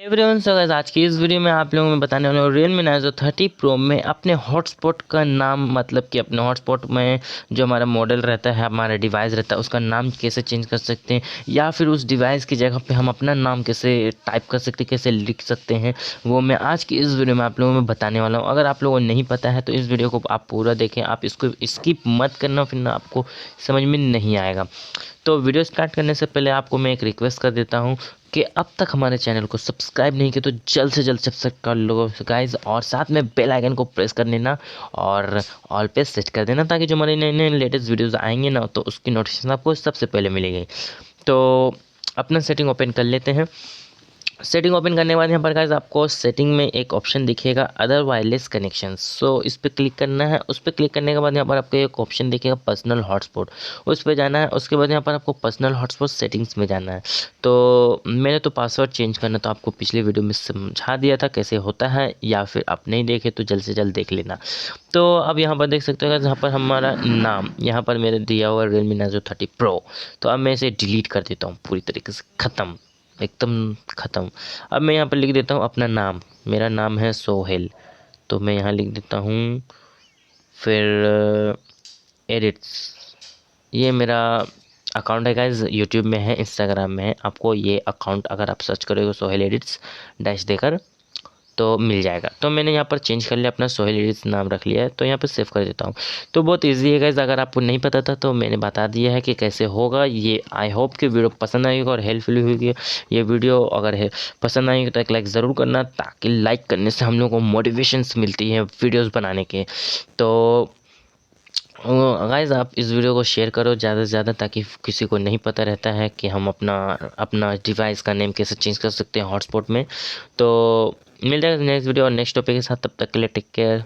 Everyone, so guys आज की इस वीडियो में आप लोगों में बताने वाला हूँ realme narzo 30 Pro में अपने हॉटस्पॉट का नाम, मतलब कि अपने हॉटस्पॉट में जो हमारा मॉडल रहता है, हमारा डिवाइस रहता है, उसका नाम कैसे चेंज कर सकते हैं, या फिर उस डिवाइस की जगह पे हम अपना नाम कैसे टाइप कर सकते हैं, कैसे लिख सकते हैं, वो मैं आज की इस वीडियो में आप लोगों में बताने वाला हूँ। अगर आप लोगों को नहीं पता है तो इस वीडियो को आप पूरा देखें, आप इसको स्किप मत करना, फिर ना आपको समझ में नहीं आएगा। तो वीडियो स्टार्ट करने से पहले आपको मैं एक रिक्वेस्ट कर देता हूँ कि अब तक हमारे चैनल को सब्सक्राइब नहीं किया तो जल्द से जल्द सब्सक्राइब कर लो गाइस, और साथ में बेल आइकन को प्रेस कर देना और ऑल पे सेट कर देना, ताकि जो हमारे नए नए लेटेस्ट वीडियोस आएंगे ना तो उसकी नोटिफिकेशन आपको सबसे पहले मिलेगी। तो अपना सेटिंग ओपन कर लेते हैं। सेटिंग ओपन करने के बाद यहाँ पर गाइस आपको सेटिंग में एक ऑप्शन दिखेगा अदर वायरलेस कनेक्शन। सो इस पर क्लिक करना है। उस पर क्लिक करने के बाद यहाँ पर आपको एक ऑप्शन दिखेगा पर्सनल हॉटस्पॉट, उस पर जाना है। उसके बाद यहाँ पर आपको पर्सनल हॉटस्पॉट सेटिंग्स में जाना है। तो मैंने तो पासवर्ड चेंज करना तो आपको पिछले वीडियो में समझा दिया था कैसे होता है, या फिर आप नहीं देखे तो जल्द से जल्द देख लेना। तो अब यहाँ पर देख सकते हो यहाँ पर हमारा नाम यहाँ पर मेरे दिया हुआ realme narzo 30 Pro। तो अब मैं इसे डिलीट कर देता हूँ, पूरी तरीके से ख़त्म, एकदम ख़त्म। अब मैं यहाँ पर लिख देता हूँ अपना नाम। मेरा नाम है सोहेल, तो मैं यहाँ लिख देता हूँ। फिर एडिट्स, ये मेरा अकाउंट है गाइज, यूट्यूब में है, इंस्टाग्राम में है। आपको ये अकाउंट अगर आप सर्च करोगे सोहेल एडिट्स डैश देकर तो मिल जाएगा। तो मैंने यहाँ पर चेंज कर लिया, अपना सोहेल एडिट्स नाम रख लिया है। तो यहाँ पर सेव कर देता हूँ। तो बहुत इजी है गाइज, अगर आपको नहीं पता था तो मैंने बता दिया है कि कैसे होगा ये। आई होप कि वीडियो पसंद आएगी और हेल्पफुल होगी ये वीडियो। अगर है पसंद आएगी तो एक लाइक ज़रूर करना, ताकि लाइक करने से हम लोगों को मोटिवेशंस मिलती है वीडियोज़ बनाने के। तो गाइस आप इस वीडियो को शेयर करो ज़्यादा से ज़्यादा, ताकि किसी को नहीं पता रहता है कि हम अपना अपना डिवाइस का नेम कैसे चेंज कर सकते हैं हॉटस्पॉट में। तो मिलते हैं नेक्स्ट वीडियो और नेक्स्ट टॉपिक के साथ, तब तक के लिए टेक केयर।